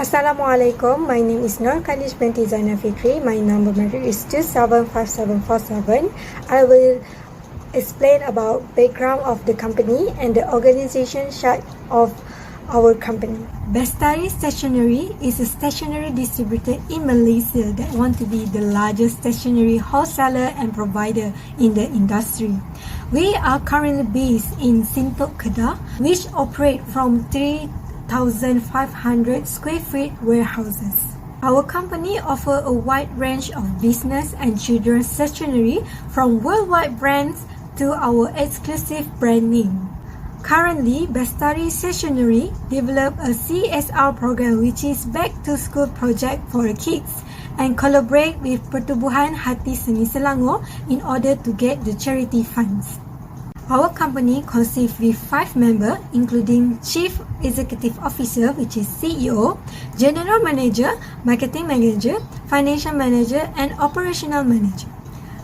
Assalamualaikum. My name is Nur Kanish binti Zainal Fikri. My number metric is 275747. I will explain about background of the company and the organization chart of our company. Bestari Stationery is a stationery distributor in Malaysia that want to be the largest stationery wholesaler and provider in the industry. We are currently based in Sintok Kedah, which operate from 3,500 square feet warehouses. Our company offer a wide range of business and children's stationery from worldwide brands to our exclusive brand name. Currently, Bestari Stationery develop a CSR program which is Back to School project for kids and collaborate with Pertubuhan Hati Seni Selangor in order to get the charity funds. Our company consists with 5 members including Chief Executive Officer which is CEO, General Manager, Marketing Manager, Financial Manager and Operational Manager.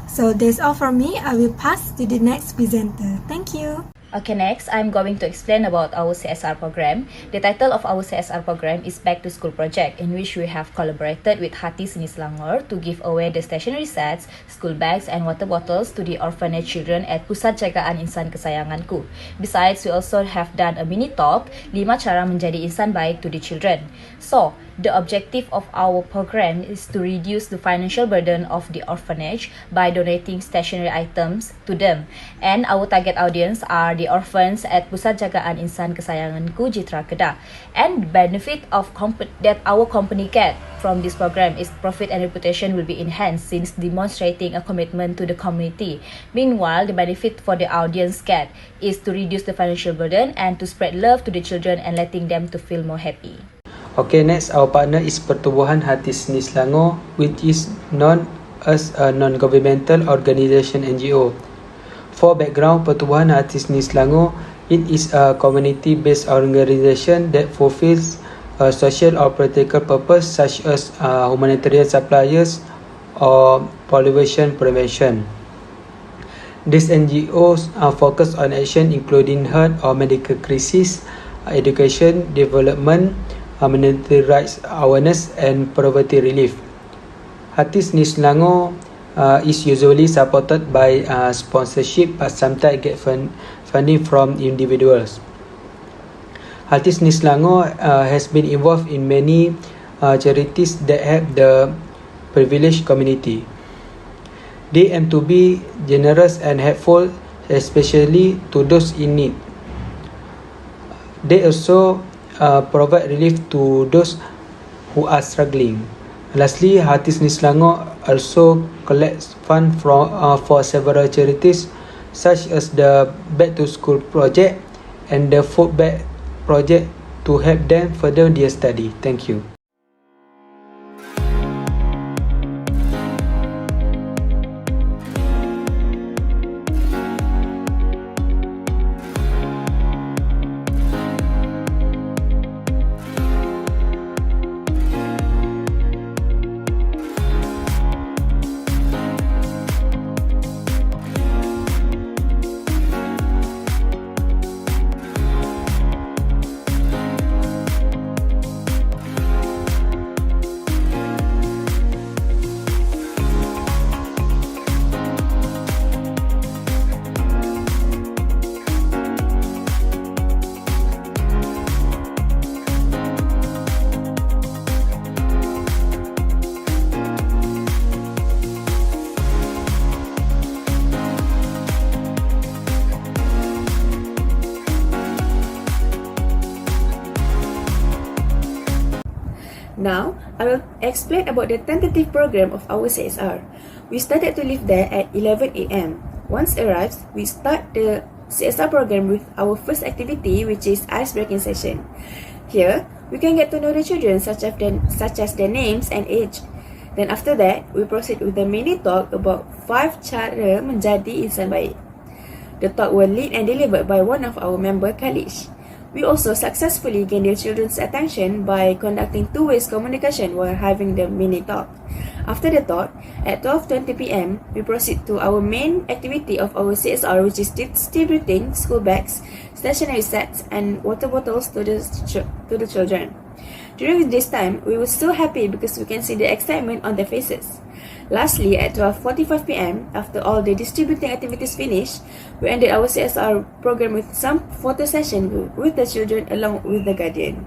So that's all from me. I will pass to the next presenter. Thank you. Okay, next, I'm going to explain about our CSR program. The title of our CSR program is Back to School Project, in which we have collaborated with Hati Seni Selangor to give away the stationery sets, school bags and water bottles to the orphanage children at Pusat Jagaan Insan Kesayanganku. Besides, we also have done a mini talk, 5 cara menjadi insan baik to the children. So, the objective of our program is to reduce the financial burden of the orphanage by donating stationery items to them. And our target audience are the orphans at Pusat Jagaan Insan Kesayanganku Jitra Kedah. And the benefit of that our company get from this program is profit and reputation will be enhanced since demonstrating a commitment to the community. Meanwhile, the benefit for the audience get is to reduce the financial burden and to spread love to the children and letting them to feel more happy. Okay, next our partner is Pertubuhan Hati Seni Selangor, which is known as a non-governmental organisation NGO. For background, Pertubuhan Hati Seni Selangor, it is a community-based organisation that fulfills a social or political purpose such as humanitarian supplies or pollution prevention. These NGOs are focused on action including health or medical crisis, education, development, community rights awareness and poverty relief. Hati Seni Selangor is usually supported by sponsorship but sometimes get funding from individuals. Hati Seni Selangor has been involved in many charities that help the privileged community. They aim to be generous and helpful, especially to those in need. They also provide relief to those who are struggling. Lastly, Hati Seni Selangor also collects funds for several charities such as the Back to School project and the Food Bag project to help them further their study. Thank you. Now, I will explain about the tentative program of our CSR. We started to live there at 11 a.m. Once arrived, we start the CSR program with our first activity, which is ice-breaking session. Here, we can get to know the children such as their names and age. Then after that, we proceed with the mini talk about 5 cara menjadi insan baik. The talk was lead and delivered by one of our member, Kalish. We also successfully gained the children's attention by conducting two-way communication while having the mini talk. After the talk, at 12:20 p.m., we proceed to our main activity of our CSR, which is distributing school bags, stationery sets, and water bottles to the children. During this time, we were so happy because we can see the excitement on their faces. Lastly, at 12:45 p.m., after all the distributing activities finished, we ended our CSR program with some photo session with the children along with the guardian.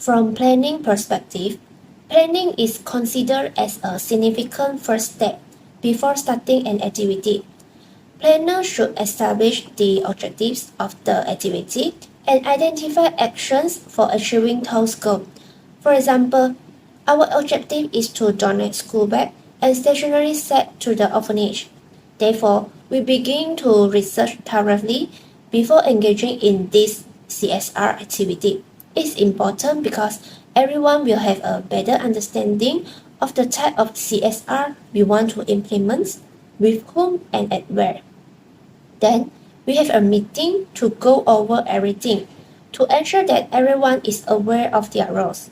From planning perspective, planning is considered as a significant first step before starting an activity. Planner should establish the objectives of the activity and identify actions for achieving those goals. For example, our objective is to donate school bag and stationery set to the orphanage. Therefore, we begin to research thoroughly before engaging in this CSR activity. It's important because everyone will have a better understanding of the type of CSR we want to implement, with whom and at where. Then, we have a meeting to go over everything to ensure that everyone is aware of their roles.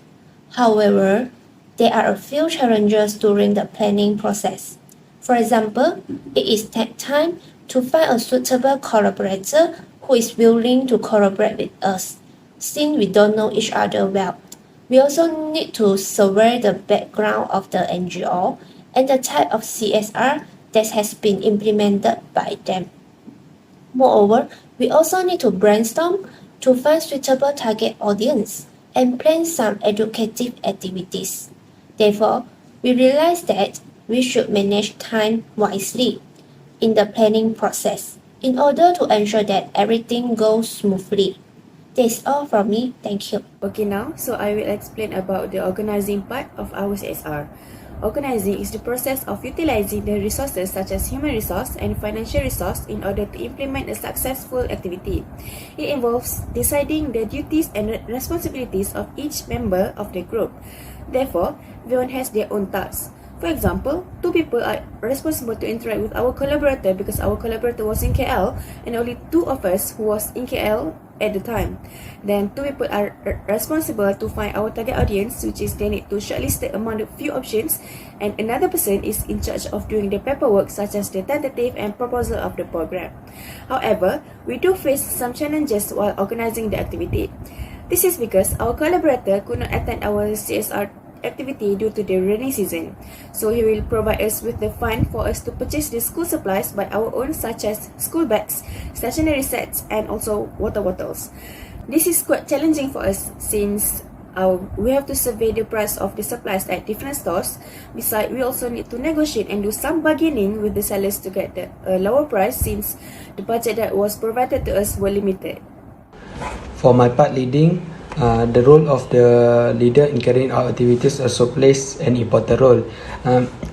However, there are a few challenges during the planning process. For example, it is take time to find a suitable collaborator who is willing to collaborate with us, since we don't know each other well. We also need to survey the background of the NGO and the type of CSR that has been implemented by them. Moreover, we also need to brainstorm to find suitable target audience and plan some educative activities. Therefore, we realize that we should manage time wisely in the planning process in order to ensure that everything goes smoothly. That's all from me. Thank you. Okay, now, so I will explain about the organizing part of our CSR. Organizing is the process of utilizing the resources such as human resource and financial resource in order to implement a successful activity. It involves deciding the duties and responsibilities of each member of the group. Therefore, everyone has their own tasks. For example, 2 people are responsible to interact with our collaborator because our collaborator was in KL and only 2 of us who was in KL at the time. Then 2 people are responsible to find our target audience, which is they need to shortlist among the few options, and another person is in charge of doing the paperwork such as the tentative and proposal of the program. However, we do face some challenges while organizing the activity. This is because our collaborator could not attend our CSR activity due to the rainy season. So he will provide us with the fund for us to purchase the school supplies by our own, such as school bags, stationery sets, and also water bottles. This is quite challenging for us since we have to survey the price of the supplies at different stores. Besides, we also need to negotiate and do some bargaining with the sellers to get a lower price since the budget that was provided to us were limited. For my part leading, the role of the leader in carrying out activities also plays an important role.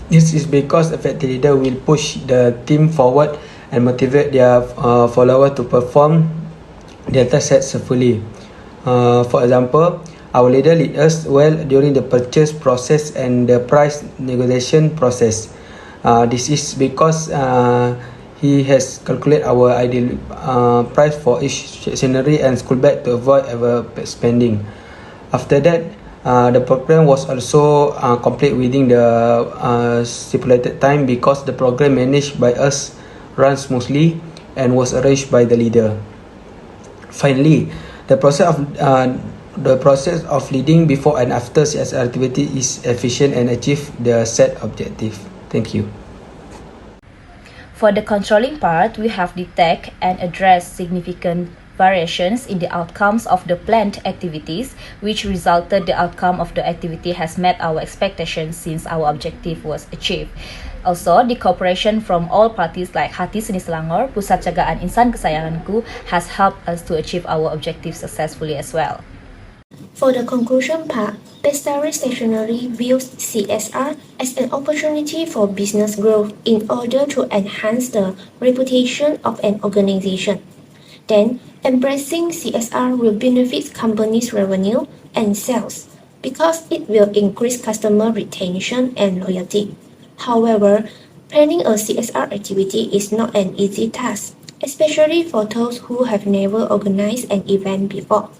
This is because effective leader will push the team forward and motivate their followers to perform their task successfully. For example, our leader lead us well during the purchase process and the price negotiation process. This is because he has calculated our ideal price for each stationery and school bag to avoid overspending. After that, the program was also complete within the stipulated time because the program managed by us ran smoothly and was arranged by the leader. Finally, the process of leading before and after CSR activity is efficient and achieve the set objective. Thank you. For the controlling part, we have detect and addressed significant variations in the outcomes of the planned activities, which resulted the outcome of the activity has met our expectations since our objective was achieved. Also, the cooperation from all parties like Hati, Seni, Selangor, Pusat Jagaan Insan Kesayanganku has helped us to achieve our objective successfully as well. For the conclusion part, Bestari Stationery views CSR as an opportunity for business growth in order to enhance the reputation of an organization. Then, embracing CSR will benefit companies' revenue and sales because it will increase customer retention and loyalty. However, planning a CSR activity is not an easy task, especially for those who have never organized an event before.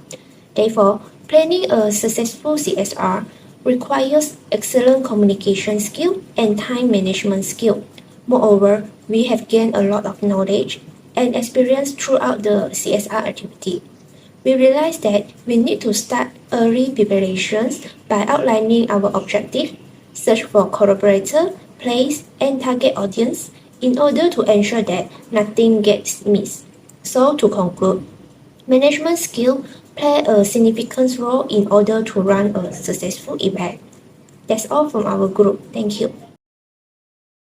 Therefore, planning a successful CSR requires excellent communication skill and time management skill. Moreover, we have gained a lot of knowledge and experience throughout the CSR activity. We realized that we need to start early preparations by outlining our objective, search for collaborator, place, and target audience in order to ensure that nothing gets missed. So to conclude, management skill play a significant role in order to run a successful event. That's all from our group. Thank you.